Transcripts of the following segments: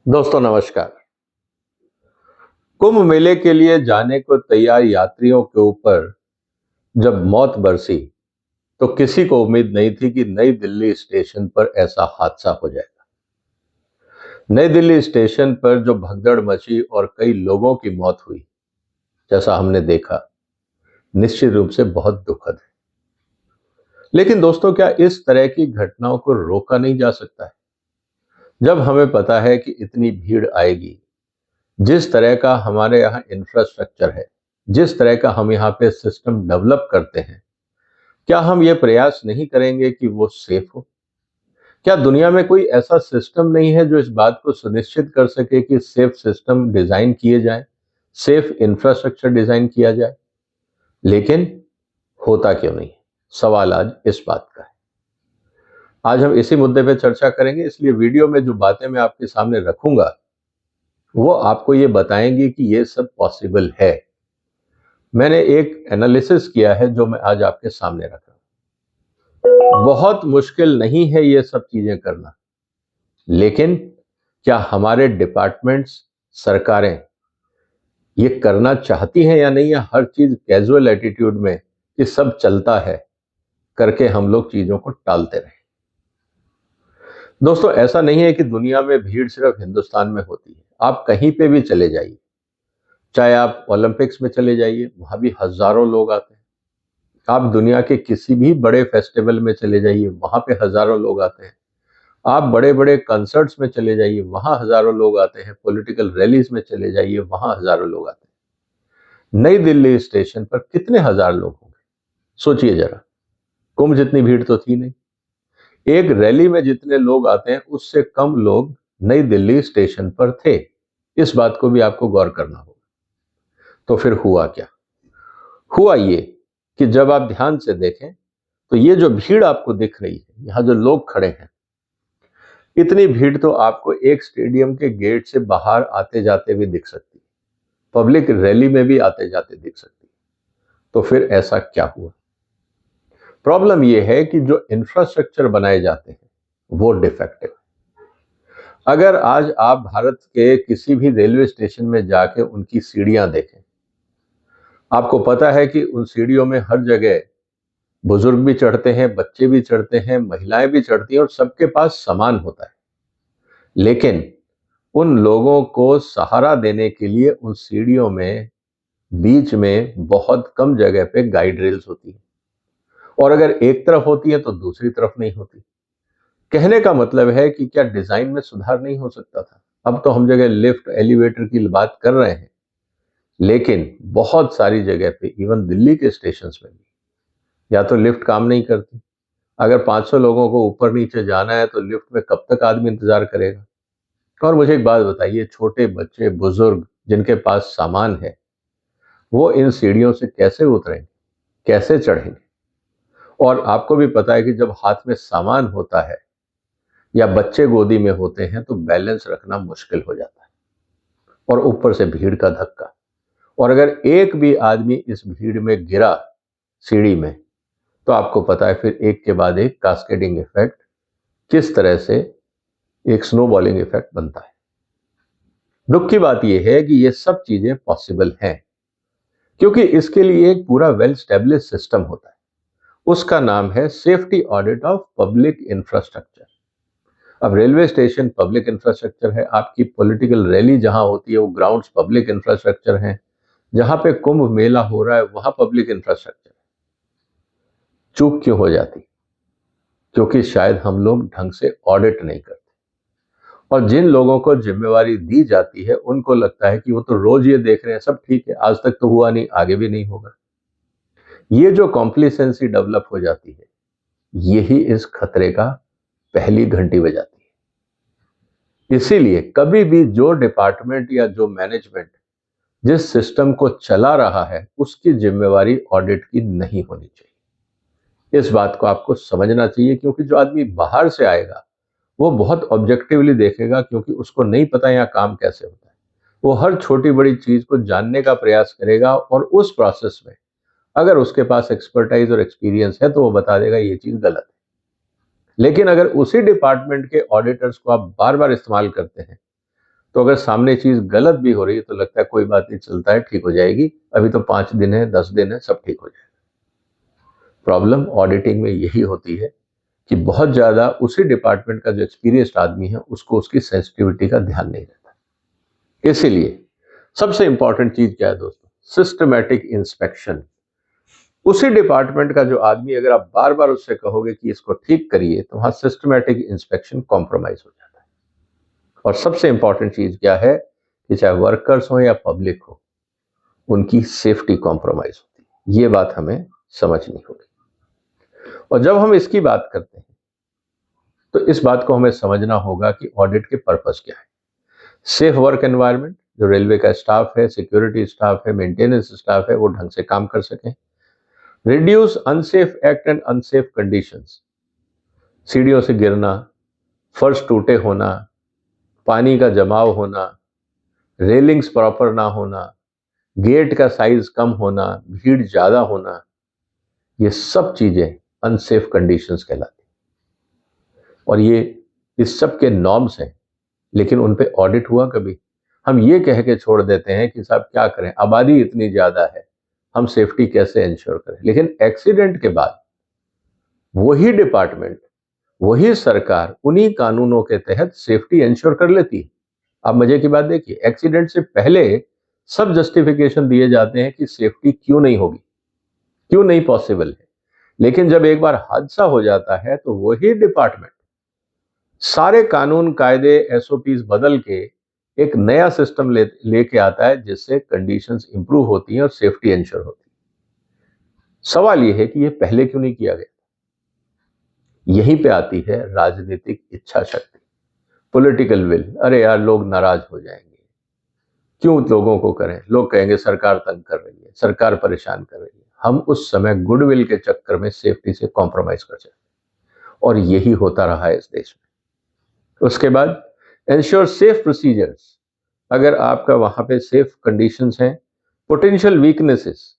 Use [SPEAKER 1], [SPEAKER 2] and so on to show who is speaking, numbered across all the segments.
[SPEAKER 1] दोस्तों नमस्कार। कुंभ मेले के लिए जाने को तैयार यात्रियों के ऊपर जब मौत बरसी तो किसी को उम्मीद नहीं थी कि नई दिल्ली स्टेशन पर ऐसा हादसा हो जाएगा। नई दिल्ली स्टेशन पर जो भगदड़ मची और कई लोगों की मौत हुई, जैसा हमने देखा, निश्चित रूप से बहुत दुखद है। लेकिन दोस्तों, क्या इस तरह की घटनाओं को रोका नहीं जा सकता है? जब हमें पता है कि इतनी भीड़ आएगी, जिस तरह का हमारे यहाँ इंफ्रास्ट्रक्चर है, जिस तरह का हम यहाँ पे सिस्टम डेवलप करते हैं, क्या हम ये प्रयास नहीं करेंगे कि वो सेफ हो? क्या दुनिया में कोई ऐसा सिस्टम नहीं है जो इस बात को सुनिश्चित कर सके कि सेफ सिस्टम डिजाइन किए जाए, सेफ इंफ्रास्ट्रक्चर डिजाइन किया जाए? लेकिन होता क्यों नहीं? सवाल आज इस बात का है। आज हम इसी मुद्दे पे चर्चा करेंगे, इसलिए वीडियो में जो बातें मैं आपके सामने रखूंगा वो आपको ये बताएंगी कि ये सब पॉसिबल है। मैंने एक एनालिसिस किया है जो मैं आज आपके सामने रख रहा हूं। बहुत मुश्किल नहीं है ये सब चीजें करना, लेकिन क्या हमारे डिपार्टमेंट्स, सरकारें ये करना चाहती हैं या नहीं, या हर चीज कैजुअल एटीट्यूड में कि सब चलता है करके हम लोग चीजों को टालते रहे? दोस्तों, ऐसा नहीं है कि दुनिया में भीड़ सिर्फ हिंदुस्तान में होती है। आप कहीं पे भी चले जाइए, चाहे आप ओलंपिक्स में चले जाइए, वहां भी हजारों लोग आते हैं। आप दुनिया के किसी भी बड़े फेस्टिवल में चले जाइए, वहां पे हजारों लोग आते हैं। आप बड़े बड़े कंसर्ट्स में चले जाइए, वहां हजारों लोग आते हैं। पॉलिटिकल रैलीज में चले जाइए, वहां हजारों लोग आते हैं। नई दिल्ली स्टेशन पर कितने हजार लोग होंगे, सोचिए जरा। कुंभ जितनी भीड़ तो थी नहीं। एक रैली में जितने लोग आते हैं उससे कम लोग नई दिल्ली स्टेशन पर थे। इस बात को भी आपको गौर करना होगा। तो फिर हुआ क्या? हुआ ये कि जब आप ध्यान से देखें तो ये जो भीड़ आपको दिख रही है, यहां जो लोग खड़े हैं, इतनी भीड़ तो आपको एक स्टेडियम के गेट से बाहर आते जाते भी दिख सकती है, पब्लिक रैली में भी आते जाते दिख सकती है। तो फिर ऐसा क्या हुआ? प्रॉब्लम यह है कि जो इंफ्रास्ट्रक्चर बनाए जाते हैं वो डिफेक्टिव है। अगर आज आप भारत के किसी भी रेलवे स्टेशन में जाके उनकी सीढ़ियां देखें, आपको पता है कि उन सीढ़ियों में हर जगह बुजुर्ग भी चढ़ते हैं, बच्चे भी चढ़ते हैं, महिलाएं भी चढ़ती हैं और सबके पास सामान होता है। लेकिन उन लोगों को सहारा देने के लिए उन सीढ़ियों में बीच में बहुत कम जगह पे गाइड रेल्स होती है, और अगर एक तरफ होती है तो दूसरी तरफ नहीं होती। कहने का मतलब है कि क्या डिजाइन में सुधार नहीं हो सकता था? अब तो हम जगह लिफ्ट, एलिवेटर की बात कर रहे हैं, लेकिन बहुत सारी जगह पे, इवन दिल्ली के स्टेशन में भी, या तो लिफ्ट काम नहीं करती। अगर 500 लोगों को ऊपर नीचे जाना है तो लिफ्ट में कब तक आदमी इंतजार करेगा? और मुझे एक बात बताइए, छोटे बच्चे, बुजुर्ग जिनके पास सामान है, वो इन सीढ़ियों से कैसे उतरेंगे, कैसे चढ़ेंगे? और आपको भी पता है कि जब हाथ में सामान होता है या बच्चे गोदी में होते हैं तो बैलेंस रखना मुश्किल हो जाता है, और ऊपर से भीड़ का धक्का। और अगर एक भी आदमी इस भीड़ में गिरा सीढ़ी में, तो आपको पता है फिर एक के बाद एक कास्केडिंग इफेक्ट, किस तरह से एक स्नोबॉलिंग इफेक्ट बनता है। दुख की बात यह है कि ये सब चीजें पॉसिबल हैं क्योंकि इसके लिए एक पूरा वेल स्टेब्लिश सिस्टम होता है। उसका नाम है safety audit of public infrastructure. अब रेलवे स्टेशन पब्लिक इंफ्रास्ट्रक्चर है, आपकी पॉलिटिकल रैली जहां होती है वो ग्राउंड्स पब्लिक इंफ्रास्ट्रक्चर है, जहां पे कुंभ मेला हो रहा है वहां पब्लिक इंफ्रास्ट्रक्चर है। चूक क्यों हो जाती? क्योंकि शायद हम लोग ढंग से ऑडिट नहीं करते, और जिन लोगों को जिम्मेवारी दी जाती है उनको लगता है कि वो तो रोज ये देख रहे हैं, सब ठीक है, आज तक तो हुआ नहीं, आगे भी नहीं होगा। ये जो कॉम्प्लिसेंसी डेवलप हो जाती है, यही इस खतरे का पहली घंटी बजाती है। इसीलिए कभी भी जो डिपार्टमेंट या जो मैनेजमेंट जिस सिस्टम को चला रहा है उसकी जिम्मेवारी ऑडिट की नहीं होनी चाहिए। इस बात को आपको समझना चाहिए, क्योंकि जो आदमी बाहर से आएगा वो बहुत ऑब्जेक्टिवली देखेगा, क्योंकि उसको नहीं पता यहाँ काम कैसे होता है। वो हर छोटी बड़ी चीज को जानने का प्रयास करेगा, और उस प्रोसेस में अगर उसके पास एक्सपर्टाइज और एक्सपीरियंस है तो वो बता देगा ये चीज गलत है। लेकिन अगर उसी डिपार्टमेंट के ऑडिटर्स को आप बार बार इस्तेमाल करते हैं तो अगर सामने चीज गलत भी हो रही है तो लगता है कोई बात नहीं, चलता है, ठीक हो जाएगी, अभी तो 5 दिन है, 10 दिन है, सब ठीक हो जाएगा। प्रॉब्लम ऑडिटिंग में यही होती है कि बहुत ज्यादा उसी डिपार्टमेंट का जो एक्सपीरियंस्ड आदमी है उसको उसकी सेंसिटिविटी का ध्यान नहीं रहता। इसीलिए सबसे इंपॉर्टेंट चीज क्या है दोस्तों? Systematic inspection. उसी डिपार्टमेंट का जो आदमी, अगर आप बार बार उससे कहोगे कि इसको ठीक करिए, तो वहां सिस्टमैटिक इंस्पेक्शन कॉम्प्रोमाइज हो जाता है। और सबसे इंपॉर्टेंट चीज क्या है कि चाहे वर्कर्स हो या पब्लिक हो, उनकी सेफ्टी कॉम्प्रोमाइज होती है। ये बात हमें समझनी होगी। और जब हम इसकी बात करते हैं तो इस बात को हमें समझना होगा कि ऑडिट के पर्पस क्या है। सेफ वर्क एनवायरनमेंट, जो रेलवे का स्टाफ है, सिक्योरिटी स्टाफ है, मेंटेनेंस स्टाफ है, वो ढंग से काम कर सकें। Reduce unsafe act and unsafe conditions, सीढ़ियों से गिरना, फर्श टूटे होना, पानी का जमाव होना, रेलिंग्स प्रॉपर ना होना, गेट का साइज कम होना, भीड़ ज्यादा होना, ये सब चीजें अनसेफ कंडीशंस कहलाती हैं। और ये इस सब के नॉर्म्स हैं, लेकिन उन पे ऑडिट हुआ कभी? हम ये कह के छोड़ देते हैं कि साहब क्या करें, आबादी इतनी ज्यादा है, हम सेफ्टी कैसे इंश्योर करें? लेकिन एक्सीडेंट के बाद वही डिपार्टमेंट, वही सरकार उन्हीं कानूनों के तहत सेफ्टी इंश्योर कर लेती है। आप मजे की बात देखिए, एक्सीडेंट से पहले सब जस्टिफिकेशन दिए जाते हैं कि सेफ्टी क्यों नहीं होगी, क्यों नहीं पॉसिबल है। लेकिन जब एक बार हादसा हो जाता है तो वही डिपार्टमेंट सारे कानून, कायदे, एसओपीज बदल के एक नया सिस्टम लेके आता है जिससे कंडीशंस इंप्रूव होती हैं और सेफ्टी इंश्योर होती है। सवाल यह है कि यह पहले क्यों नहीं किया गया? यहीं पे आती है राजनीतिक इच्छा शक्ति, पॉलिटिकल विल। अरे यार, लोग नाराज हो जाएंगे, क्यों लोगों को करें, लोग कहेंगे सरकार तंग कर रही है, सरकार परेशान कर रही है। हम उस समय गुडविल के चक्कर में सेफ्टी से कॉम्प्रोमाइज कर जाते हैं, और यही होता रहा है इस देश में। उसके बाद एंश्योर सेफ प्रोसीजर्स। अगर आपका वहां पे सेफ कंडीशंस हैं, पोटेंशियल वीकनेसेस।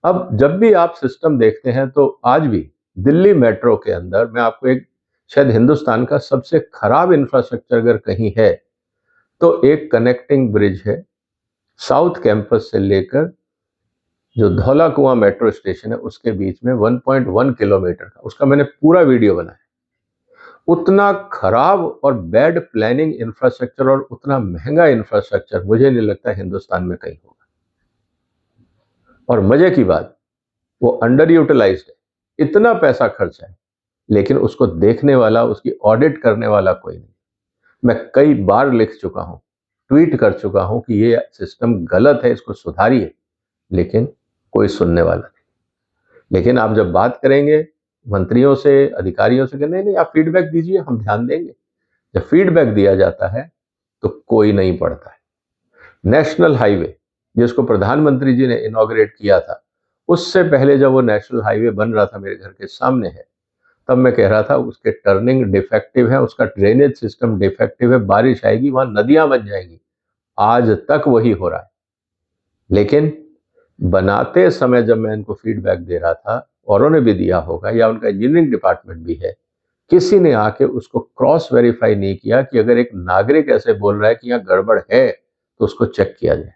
[SPEAKER 1] अब जब भी आप सिस्टम देखते हैं तो आज भी दिल्ली मेट्रो के अंदर, मैं आपको एक, शायद हिंदुस्तान का सबसे खराब इंफ्रास्ट्रक्चर अगर कहीं है तो एक कनेक्टिंग ब्रिज है साउथ कैंपस से लेकर जो धौला कुआं मेट्रो स्टेशन है उसके बीच में 1.1 किलोमीटर का, उसका मैंने पूरा वीडियो बनाया। उतना खराब और बैड प्लानिंग इंफ्रास्ट्रक्चर और उतना महंगा इंफ्रास्ट्रक्चर मुझे नहीं लगता हिंदुस्तान में कहीं होगा। और मजे की बात, वो अंडर यूटिलाइज्ड है, इतना पैसा खर्च है, लेकिन उसको देखने वाला, उसकी ऑडिट करने वाला कोई नहीं। मैं कई बार लिख चुका हूं, ट्वीट कर चुका हूं कि ये सिस्टम गलत है, इसको सुधारिए, लेकिन कोई सुनने वाला नहीं। लेकिन आप जब बात करेंगे मंत्रियों से, अधिकारियों से कि नहीं नहीं आप फीडबैक दीजिए, हम ध्यान देंगे, जब फीडबैक दिया जाता है तो कोई नहीं पढ़ता है। नेशनल हाईवे जिसको प्रधानमंत्री जी ने इनॉग्रेट किया था, उससे पहले जब वो नेशनल हाईवे बन रहा था, मेरे घर के सामने है, तब मैं कह रहा था उसके टर्निंग डिफेक्टिव है, उसका ड्रेनेज सिस्टम डिफेक्टिव है, बारिश आएगी वहां नदियां बन जाएंगी। आज तक वही हो रहा है। लेकिन बनाते समय जब मैं इनको फीडबैक दे रहा था, औरों ने भी दिया होगा या उनका इंजीनियरिंग डिपार्टमेंट भी है, किसी ने आके उसको क्रॉस वेरीफाई नहीं किया कि अगर एक नागरिक ऐसे बोल रहा है कि यहाँ गड़बड़ है तो उसको चेक किया जाए।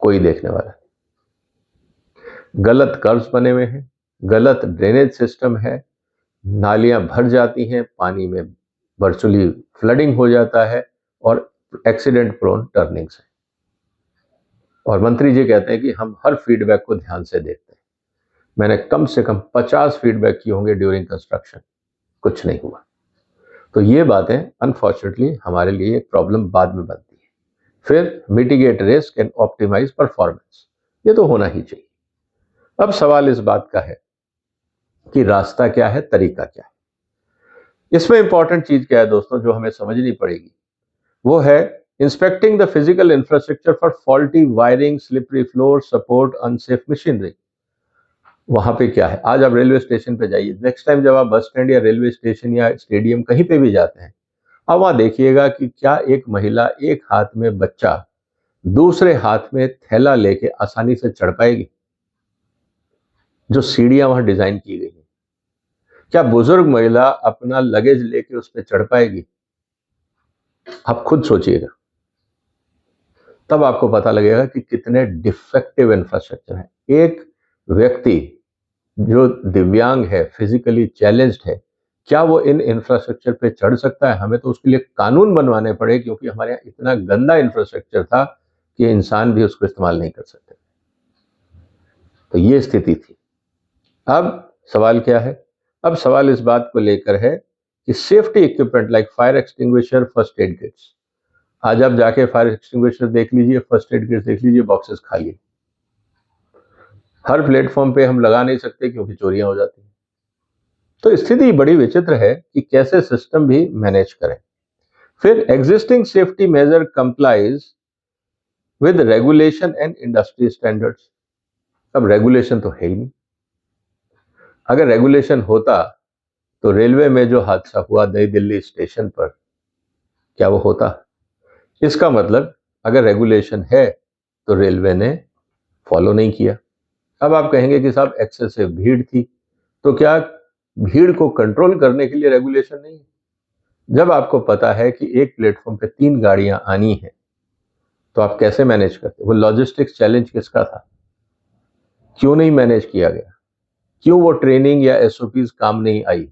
[SPEAKER 1] कोई देखने वाला नहीं। गलत कर्व्स बने हुए हैं, गलत ड्रेनेज सिस्टम है, नालियां भर जाती हैं, पानी में वर्चुअली फ्लडिंग हो जाता है, और एक्सीडेंट प्रोन टर्निंग्स है। और मंत्री जी कहते हैं कि हम हर फीडबैक को ध्यान से देखते हैं। मैंने कम से कम 50 फीडबैक किए होंगे ड्यूरिंग कंस्ट्रक्शन, कुछ नहीं हुआ। तो ये बातें अनफॉर्चुनेटली हमारे लिए एक प्रॉब्लम बाद में बनती है। फिर mitigate risk and optimise performance, ये तो होना ही चाहिए। अब सवाल इस बात का है कि रास्ता क्या है, तरीका क्या है। इसमें इंपॉर्टेंट चीज क्या है दोस्तों, जो हमें समझनी पड़ेगी, वो है inspecting the physical infrastructure for faulty wiring, slippery floor, support, unsafe machinery. वहां पे क्या है, आज आप रेलवे स्टेशन पे जाइए, नेक्स्ट टाइम जब आप बस स्टैंड या रेलवे स्टेशन या स्टेडियम कहीं पे भी जाते हैं, अब वहां देखिएगा कि क्या एक महिला एक हाथ में बच्चा, दूसरे हाथ में थैला लेके आसानी से चढ़ पाएगी? जो सीढ़ियां वहां डिजाइन की गई है, क्या बुजुर्ग महिला अपना लगेज लेके उस पर चढ़ पाएगी? आप खुद सोचिएगा। तब आपको पता लगेगा कि कितने डिफेक्टिव इंफ्रास्ट्रक्चर है। एक व्यक्ति जो दिव्यांग है, फिजिकली चैलेंज्ड है, क्या वो इन इंफ्रास्ट्रक्चर पे चढ़ सकता है? हमें तो उसके लिए कानून बनवाने पड़े, क्योंकि हमारे यहाँ इतना गंदा इंफ्रास्ट्रक्चर था कि इंसान भी उसको इस्तेमाल नहीं कर सकते। तो ये स्थिति थी। अब सवाल क्या है? अब सवाल इस बात को लेकर है कि safety equipment like fire extinguisher, first aid kits. आज आप जाके फायर एक्सटिंग्विशर देख लीजिए, फर्स्ट एड किट्स देख लीजिए, बॉक्सेस खाली। हर प्लेटफॉर्म पे हम लगा नहीं सकते क्योंकि चोरियां हो जाती हैं। तो स्थिति बड़ी विचित्र है कि कैसे सिस्टम भी मैनेज करें। फिर existing safety major complies with regulation and industry standards. अब रेगुलेशन तो है ही नहीं। अगर रेगुलेशन होता तो रेलवे में जो हादसा हुआ नई दिल्ली स्टेशन पर, क्या वो होता? इसका मतलब अगर रेगुलेशन है तो रेलवे ने फॉलो नहीं किया। अब आप कहेंगे कि साहब एक्सेसिव भीड़ थी, तो क्या भीड़ को कंट्रोल करने के लिए रेगुलेशन नहीं है? जब आपको पता है कि एक प्लेटफॉर्म पे 3 गाड़ियां आनी है, तो आप कैसे मैनेज करते? वो लॉजिस्टिक्स चैलेंज किसका था? क्यों नहीं मैनेज किया गया? क्यों वो ट्रेनिंग या एसओपीज काम नहीं आई?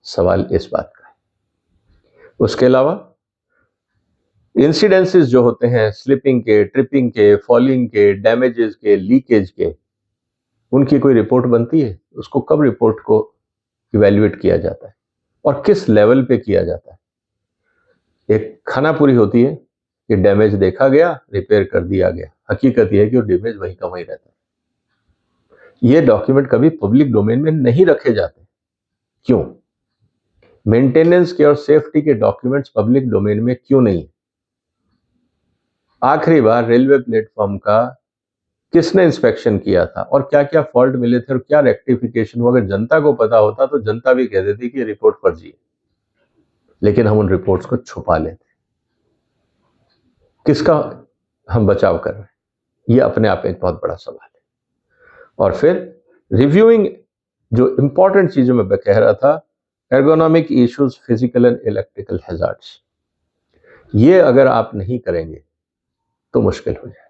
[SPEAKER 1] सवाल इस बात का है। उसके अलावा इंसिडेंसेस जो होते हैं स्लिपिंग के, ट्रिपिंग के, फॉलिंग के, डैमेजेस के, लीकेज के, उनकी कोई रिपोर्ट बनती है? उसको कब रिपोर्ट को इवैल्यूएट किया जाता है और किस लेवल पे किया जाता है? एक खानापुरी होती है कि डैमेज देखा गया, रिपेयर कर दिया गया। हकीकत यह है कि वो डैमेज वहीं का वहीं रहता है। ये डॉक्यूमेंट कभी पब्लिक डोमेन में नहीं रखे जाते। क्यों? मेंटेनेंस के और सेफ्टी के डॉक्यूमेंट्स पब्लिक डोमेन में क्यों नहीं? आखिरी बार रेलवे प्लेटफॉर्म का किसने इंस्पेक्शन किया था और क्या क्या फॉल्ट मिले थे और क्या रेक्टिफिकेशन हुआ? अगर जनता को पता होता तो जनता भी कह देती कि रिपोर्ट फर्जी है, लेकिन हम उन रिपोर्ट्स को छुपा लेते। किसका हम बचाव कर रहे हैं? ये अपने आप में एक बहुत बड़ा सवाल है। और फिर रिव्यूइंग जो इंपॉर्टेंट चीजों में मैं कह रहा था, ergonomic issues, physical and electrical hazards, ये अगर आप नहीं करेंगे तो मुश्किल हो जाए।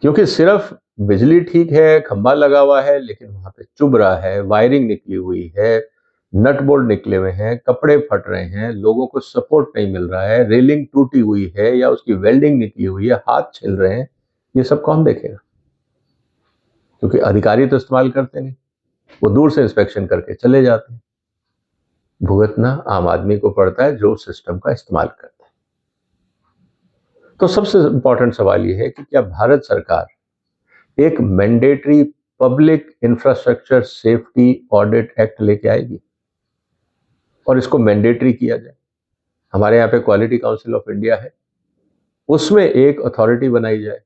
[SPEAKER 1] क्योंकि सिर्फ बिजली ठीक है, खंभा लगा हुआ है, लेकिन वहां पे चुभ रहा है, वायरिंग निकली हुई है, नट बोल्ट निकले हुए हैं, कपड़े फट रहे हैं, लोगों को सपोर्ट नहीं मिल रहा है, रेलिंग टूटी हुई है या उसकी वेल्डिंग निकली हुई है, हाथ छिल रहे हैं, ये सब कौन देखेगा? क्योंकि अधिकारी तो इस्तेमाल करते नहीं, वो दूर से इंस्पेक्शन करके चले जाते हैं। भुगतना आम आदमी को पड़ता है जो सिस्टम का इस्तेमाल करता है। तो सबसे इंपॉर्टेंट सवाल यह है कि क्या भारत सरकार एक mandatory public infrastructure safety audit act लेके आएगी और इसको मैंडेटरी किया जाए? हमारे यहाँ पे क्वालिटी काउंसिल ऑफ इंडिया है, उसमें एक अथॉरिटी बनाई जाए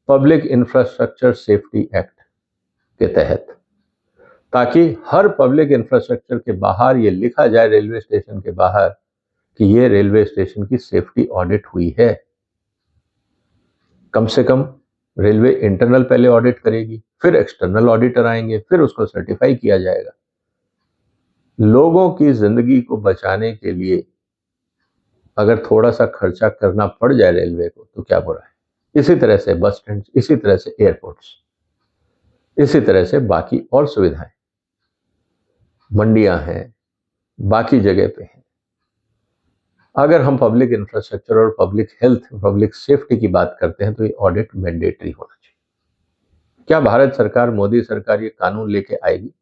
[SPEAKER 1] पब्लिक इंफ्रास्ट्रक्चर सेफ्टी एक्ट के तहत, ताकि हर पब्लिक इंफ्रास्ट्रक्चर के बाहर ये लिखा जाए, रेलवे स्टेशन के बाहर, कि ये रेलवे स्टेशन की सेफ्टी ऑडिट हुई है। कम से कम रेलवे इंटरनल पहले ऑडिट करेगी, फिर एक्सटर्नल ऑडिटर आएंगे, फिर उसको सर्टिफाई किया जाएगा। लोगों की जिंदगी को बचाने के लिए अगर थोड़ा सा खर्चा करना पड़ जाए रेलवे को तो क्या बुरा है? इसी तरह से बस स्टैंड, इसी तरह से एयरपोर्ट्स, इसी तरह से बाकी और सुविधाएं, मंडियां हैं, बाकी जगह पे हैं। अगर हम पब्लिक इंफ्रास्ट्रक्चर और पब्लिक हेल्थ, पब्लिक सेफ्टी की बात करते हैं तो ये ऑडिट मैंडेटरी होना चाहिए। क्या भारत सरकार, मोदी सरकार ये कानून लेके आएगी?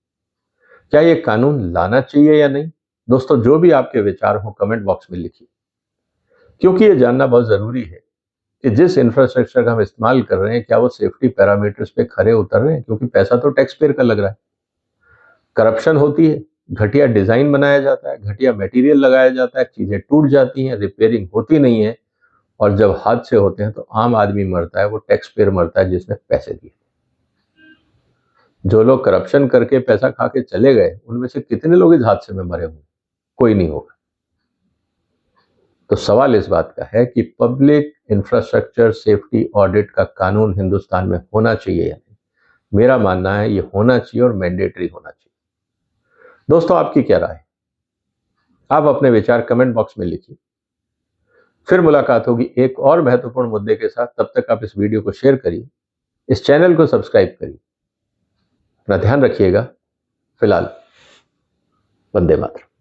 [SPEAKER 1] क्या ये कानून लाना चाहिए या नहीं? दोस्तों, जो भी आपके विचार हो कमेंट बॉक्स में लिखिए, क्योंकि ये जानना बहुत जरूरी है कि जिस इंफ्रास्ट्रक्चर का हम इस्तेमाल कर रहे हैं क्या वो सेफ्टी पैरामीटर्स पे खरे उतर रहे हैं? क्योंकि पैसा तो टैक्स पेयर का लग रहा है। करप्शन होती है, घटिया डिजाइन बनाया जाता है, घटिया मटेरियल लगाया जाता है, चीजें टूट जाती हैं, रिपेयरिंग होती नहीं है, और जब हादसे होते हैं तो आम आदमी मरता है, वो टैक्स पेयर मरता है जिसने पैसे दिए। जो लोग करप्शन करके पैसा खा के चले गए, उनमें से कितने लोग इस हादसे में मरे होंगे? कोई नहीं होगा। तो सवाल इस बात का है कि पब्लिक इंफ्रास्ट्रक्चर सेफ्टी ऑडिट का कानून हिंदुस्तान में होना चाहिए या नहीं? मेरा मानना है ये होना चाहिए और मैंडेटरी होना चाहिए। दोस्तों, आपकी क्या राय है? आप अपने विचार कमेंट बॉक्स में लिखिए। फिर मुलाकात होगी एक और महत्वपूर्ण मुद्दे के साथ। तब तक आप इस वीडियो को शेयर करिए, इस चैनल को सब्सक्राइब करिए। अपना ध्यान रखिएगा। फिलहाल वंदे मातरम।